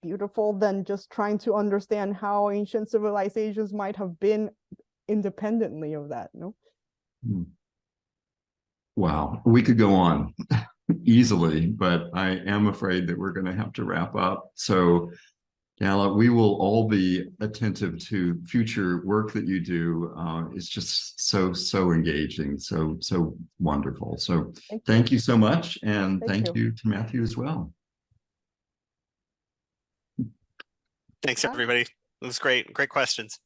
S3: beautiful than just trying to understand how ancient civilizations might have been independently of that, no?
S1: Wow, we could go on easily, but I am afraid that we're going to have to wrap up. So Gala, we will all be attentive to future work that you do. It's just so engaging, so wonderful. So thank you so much, and thank you to Matthew as well.
S2: Thanks, everybody. It was great questions.